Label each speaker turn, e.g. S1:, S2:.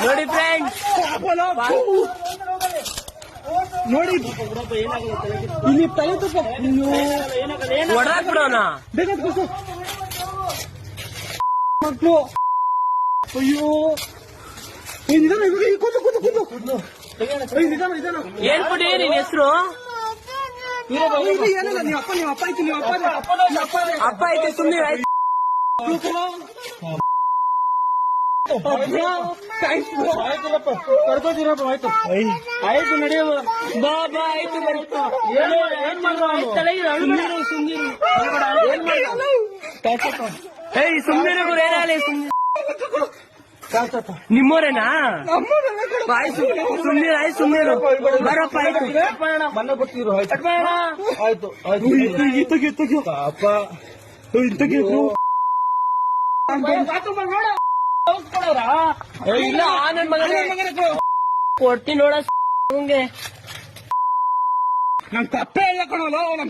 S1: ನೋಡಿ ಫ್ರೆಂಡ್ಸ್,
S2: ನೋಡಿ ಇಲ್ಲಿ ತಲೆ ತಪ್ಪ
S1: ಹೊಡ್ದಾಕ್ ಬಿಡೋಣ
S2: ಮಕ್ಕಳು. ಅಯ್ಯೋ ನಿಧಾನ, ಕೂತು ಕೂತು ಕೂತು ನಿಧಾನ ನಿಧಾನ.
S1: ಏನ್ ಕೊಡಿ ನಿನ್ ಹೆಸರು?
S2: ಏನಿಲ್ಲ, ನೀವು ಅಪ್ಪ ಆಯ್ತು, ನೀವು
S1: ಅಪ್ಪ ಐತೆ ಸುಮ್ಮನೆ ಆಯ್ತು.
S2: ಕರ್ಕೋತೀರಪ್ಪ. ಆಯ್ತು ಆಯ್ತು ನಡೆಯುವ
S1: ಬಾಬಾ ಆಯ್ತು ಸುಮ್ಮನೆ ಏನಾಗಲಿ ನಿಮ್ಮೋರೇನಾ? ಆಯ್ತು ಸುಮ್ಮನೆ ಆಯ್ತು ಸುಮ್ಮನೆ ಬರಪ್ಪ ಆಯ್ತು
S2: ಮನೆ ಬರ್ತೀರು. ಆಯ್ತು ಆಯ್ತು ಅಪ್ಪ
S1: ಇಲ್ಲ ನನ್ ಮಗನೇ ಕೊಡ್ತೀನಿ ನೋಡ.
S2: ನಮ್ ತಪ್ಪೇ ಇಲ್ಲ ಕಣೋ, ನಮ್